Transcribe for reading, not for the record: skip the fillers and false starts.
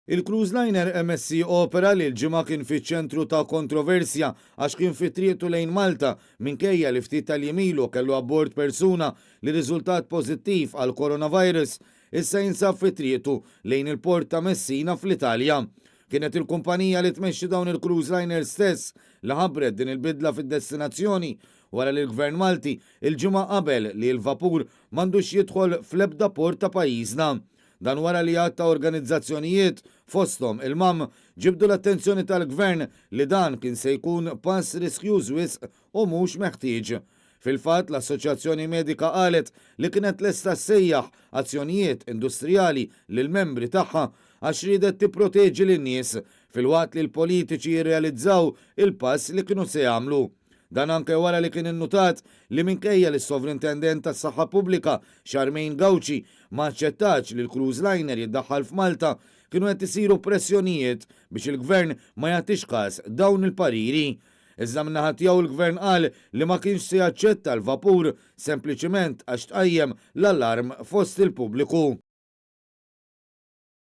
Il-cruise liner MSC Opera li l-ġimgħa kien fiċ-ċentru ta' kontroversja għax kien fi trieqtu lejn Malta minkejja li ftit tal-jimilu kellu abbord persuna li riżultat pożittiv għal coronavirus issa jinsab fi trieqtu lejn il-port ta' Messina fl-Italja. Kienet il-kumpanija li tmexxi dawn il-cruise liner stess li ħabbret din il-bidla fid-destinazzjoni wara li l-Gvern Malti il-ġimgħa qabel li l-vapur m'għandux jidħol fl-ebda port ta' pajjiżna. Dan wara li għatta organizzazzjonijiet fosthom il-MAM ġibdu l-attenzjoni tal-Gvern li dan kien se jkun pass riskjuż wisq u mhux meħtieġ. Fil-fatt l-Assoċjazzjoni Medika qalet li kienet lesta ssejjaħ azzjonijiet industrijali lil membri tagħha għax ridet tipproteġi lin-nies fil-waqt li l-politiċi jirrealizzaw il-pass li kienu se jagħmlu. Dan anke wara li kien innutat li minkejja li s-Sovrintendent tas-Saħħa Pubblika Charmaine Gauci ma aċċettax li l-cruise liner jiddaħħal f'Malta kienu qed isiru pressjonijiet biex il-Gvern ma jagħtix każ dawn il-pariri. Iżda min-naħa tiegħu il-Gvern qal li ma kienx se jaċċetta l-vapur sempliċement għax tqajjem l-allarm fost il-pubbliku.